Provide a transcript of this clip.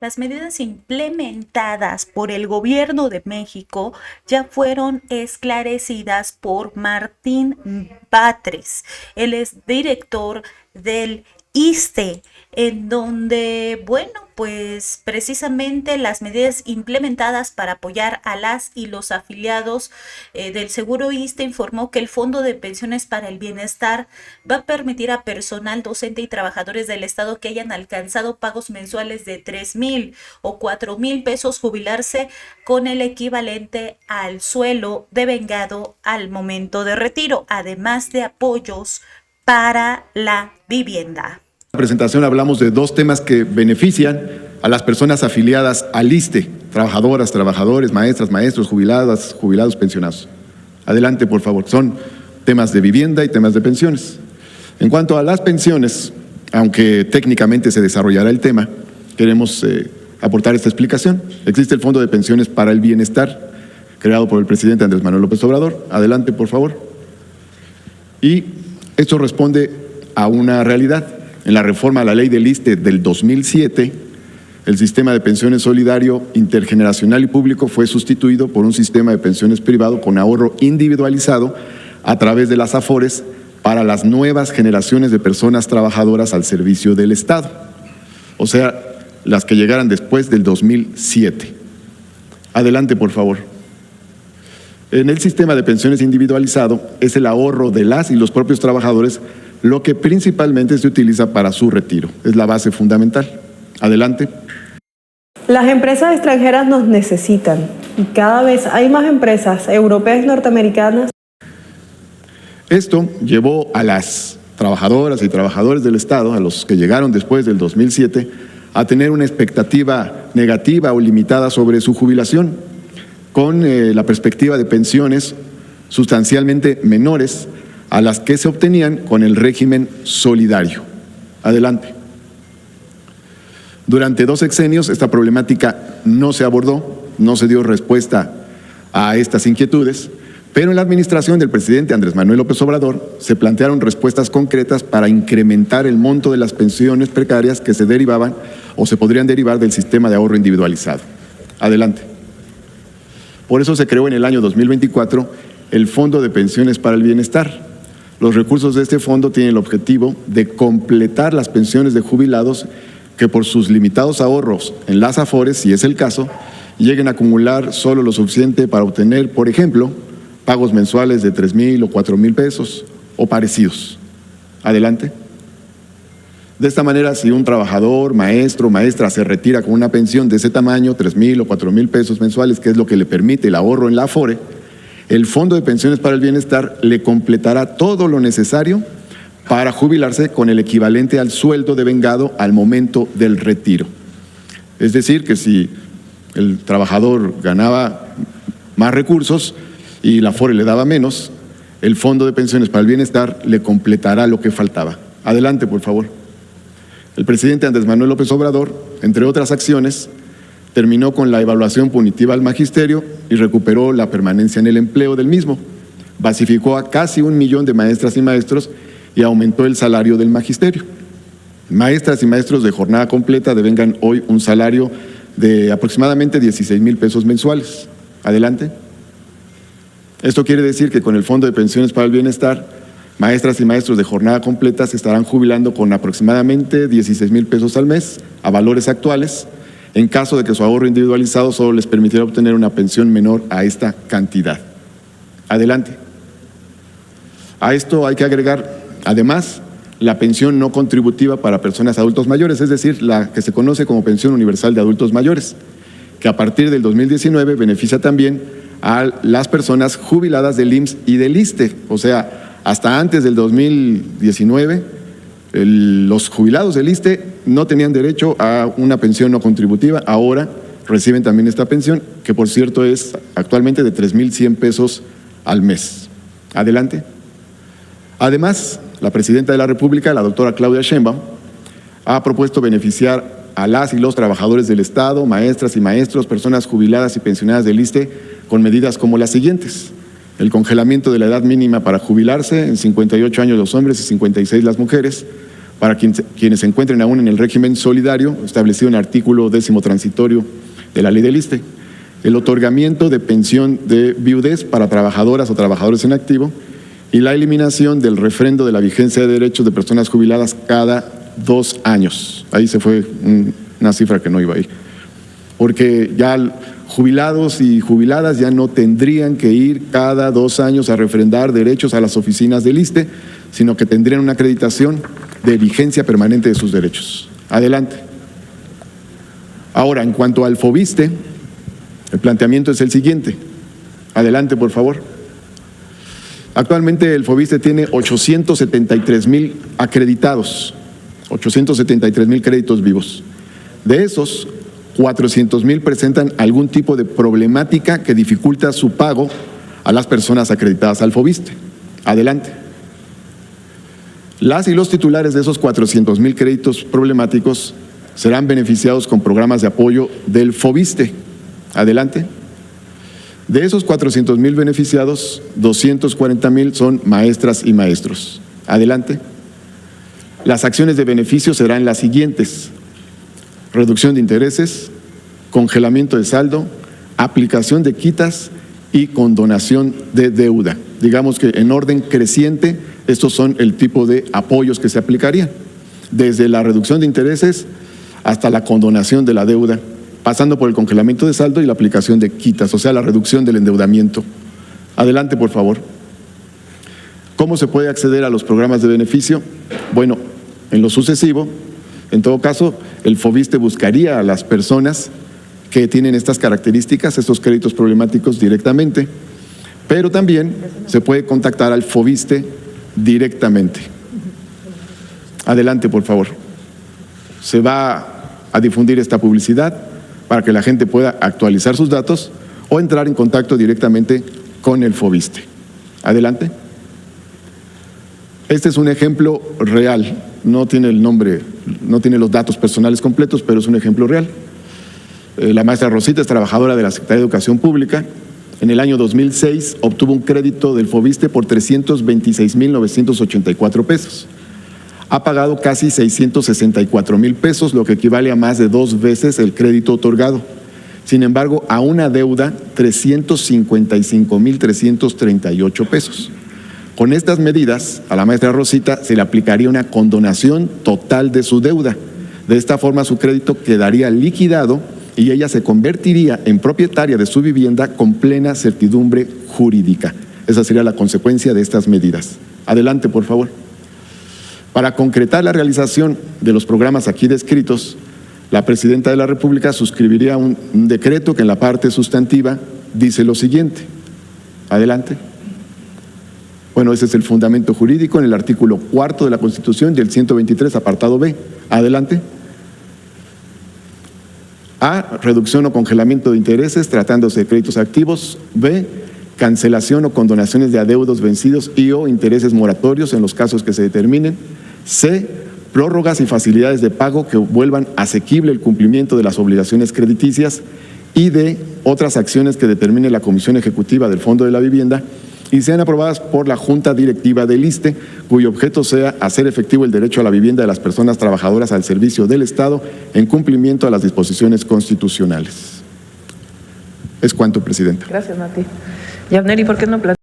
Las medidas implementadas por el gobierno de México ya fueron esclarecidas por Martín Batres. Él es director del ISSSTE, en donde, bueno, pues precisamente las medidas implementadas para apoyar a las y los afiliados del Seguro ISSSTE informó que el Fondo de Pensiones para el Bienestar va a permitir a personal docente y trabajadores del Estado que hayan alcanzado pagos mensuales de 3,000 o 4,000 pesos jubilarse con el equivalente al sueldo devengado al momento de retiro, además de apoyos para la vivienda. En la presentación hablamos de dos temas que benefician a las personas afiliadas al ISSSTE, trabajadoras, trabajadores, maestras, maestros, jubiladas, jubilados, pensionados. Adelante, por favor. Son temas de vivienda y temas de pensiones. En cuanto a las pensiones, aunque técnicamente se desarrollará el tema, queremos aportar esta explicación. Existe el Fondo de Pensiones para el Bienestar, creado por el presidente Andrés Manuel López Obrador. Adelante, por favor. Y esto responde a una realidad. En la reforma a la ley del ISSSTE del 2007, el sistema de pensiones solidario, intergeneracional y público fue sustituido por un sistema de pensiones privado con ahorro individualizado a través de las AFORES para las nuevas generaciones de personas trabajadoras al servicio del Estado, o sea, las que llegaran después del 2007. Adelante, por favor. En el sistema de pensiones individualizado es el ahorro de las y los propios trabajadores lo que principalmente se utiliza para su retiro. Es la base fundamental. Adelante. Las empresas extranjeras nos necesitan y cada vez hay más empresas europeas y norteamericanas. Esto llevó a las trabajadoras y trabajadores del Estado, a los que llegaron después del 2007, a tener una expectativa negativa o limitada sobre su jubilación, con la perspectiva de pensiones sustancialmente menores a las que se obtenían con el régimen solidario. Adelante. Durante 2 sexenios esta problemática no se abordó, no se dio respuesta a estas inquietudes, pero en la administración del presidente Andrés Manuel López Obrador se plantearon respuestas concretas para incrementar el monto de las pensiones precarias que se derivaban o se podrían derivar del sistema de ahorro individualizado. Adelante. Por eso se creó en el año 2024 el Fondo de Pensiones para el Bienestar. Los recursos de este fondo tienen el objetivo de completar las pensiones de jubilados que por sus limitados ahorros en las AFORES, si es el caso, lleguen a acumular solo lo suficiente para obtener, por ejemplo, pagos mensuales de 3,000 o 4,000 pesos o parecidos. Adelante. De esta manera, si un trabajador, maestro, maestra se retira con una pensión de ese tamaño, 3,000 o 4,000 pesos mensuales, que es lo que le permite el ahorro en la AFORE, el Fondo de Pensiones para el Bienestar le completará todo lo necesario para jubilarse con el equivalente al sueldo devengado al momento del retiro. Es decir, que si el trabajador ganaba más recursos y la AFORE le daba menos, el Fondo de Pensiones para el Bienestar le completará lo que faltaba. Adelante, por favor. El presidente Andrés Manuel López Obrador, entre otras acciones, terminó con la evaluación punitiva al magisterio y recuperó la permanencia en el empleo del mismo. Basificó a casi 1 millón de maestras y maestros y aumentó el salario del magisterio. Maestras y maestros de jornada completa devengan hoy un salario de aproximadamente 16,000 pesos mensuales. Adelante. Esto quiere decir que con el Fondo de Pensiones para el Bienestar, maestras y maestros de jornada completa se estarán jubilando con aproximadamente 16,000 pesos al mes a valores actuales, en caso de que su ahorro individualizado solo les permitiera obtener una pensión menor a esta cantidad. Adelante. A esto hay que agregar, además, la pensión no contributiva para personas adultos mayores, es decir, la que se conoce como pensión universal de adultos mayores, que a partir del 2019 beneficia también a las personas jubiladas del IMSS y del ISSSTE, o sea, hasta antes del 2019, los jubilados del ISSSTE no tenían derecho a una pensión no contributiva, ahora reciben también esta pensión, que por cierto es actualmente de 3,100 pesos al mes. Adelante. Además, la presidenta de la República, la doctora Claudia Sheinbaum, ha propuesto beneficiar a las y los trabajadores del Estado, maestras y maestros, personas jubiladas y pensionadas del ISSSTE, con medidas como las siguientes: el congelamiento de la edad mínima para jubilarse en 58 años los hombres y 56 las mujeres, para quienes se encuentren aún en el régimen solidario, establecido en el artículo 10º transitorio de la ley del ISSSTE, el otorgamiento de pensión de viudez para trabajadoras o trabajadores en activo y la eliminación del refrendo de la vigencia de derechos de personas jubiladas cada 2 años. Ahí se fue una cifra que no iba ahí, porque ya jubilados y jubiladas ya no tendrían que ir cada 2 años a refrendar derechos a las oficinas del ISSSTE, sino que tendrían una acreditación de vigencia permanente de sus derechos. Adelante. Ahora, en cuanto al FOBISSTE, el planteamiento es el siguiente. Adelante, por favor. Actualmente el FOBISSTE tiene 873,000 acreditados, 873,000 créditos vivos. De esos, 400,000 presentan algún tipo de problemática que dificulta su pago a las personas acreditadas al FOBISSTE. Adelante. Las y los titulares de esos 400,000 créditos problemáticos serán beneficiados con programas de apoyo del FOBISSTE. Adelante. De esos 400,000 beneficiados, 240,000 son maestras y maestros. Adelante. Las acciones de beneficio serán las siguientes: reducción de intereses, congelamiento de saldo, aplicación de quitas y condonación de deuda. Digamos que en orden creciente, estos son el tipo de apoyos que se aplicarían, desde la reducción de intereses hasta la condonación de la deuda, pasando por el congelamiento de saldo y la aplicación de quitas, o sea, la reducción del endeudamiento. Adelante, por favor. ¿Cómo se puede acceder a los programas de beneficio? Bueno, en lo sucesivo, en todo caso, el FOBISSTE buscaría a las personas que tienen estas características, estos créditos problemáticos directamente, pero también se puede contactar al FOBISSTE directamente. Adelante, por favor. Se va a difundir esta publicidad para que la gente pueda actualizar sus datos o entrar en contacto directamente con el FOBISSTE. Adelante. Este es un ejemplo real, no tiene el nombre, no tiene los datos personales completos, pero es un ejemplo real. La maestra Rosita es trabajadora de la Secretaría de Educación Pública. En el año 2006 obtuvo un crédito del FOBISSTE por 326,984 pesos. Ha pagado casi 664,000 pesos, lo que equivale a más de 2 veces el crédito otorgado. Sin embargo, a una deuda 355,338 pesos. Con estas medidas, a la maestra Rosita se le aplicaría una condonación total de su deuda. De esta forma, su crédito quedaría liquidado y ella se convertiría en propietaria de su vivienda con plena certidumbre jurídica. Esa sería la consecuencia de estas medidas. Adelante, por favor. Para concretar la realización de los programas aquí descritos, la Presidenta de la República suscribiría un decreto que en la parte sustantiva dice lo siguiente. Adelante. Bueno, ese es el fundamento jurídico en el artículo 4 de la Constitución y el 123, apartado B. Adelante. A, reducción o congelamiento de intereses tratándose de créditos activos. B, cancelación o condonaciones de adeudos vencidos y o intereses moratorios en los casos que se determinen. C, prórrogas y facilidades de pago que vuelvan asequible el cumplimiento de las obligaciones crediticias. Y D, otras acciones que determine la Comisión Ejecutiva del Fondo de la Vivienda y sean aprobadas por la Junta Directiva del ISSSTE, cuyo objeto sea hacer efectivo el derecho a la vivienda de las personas trabajadoras al servicio del Estado en cumplimiento a las disposiciones constitucionales. Es cuanto, Presidenta. Gracias, Mati. Yabneri, ¿por qué no plantea?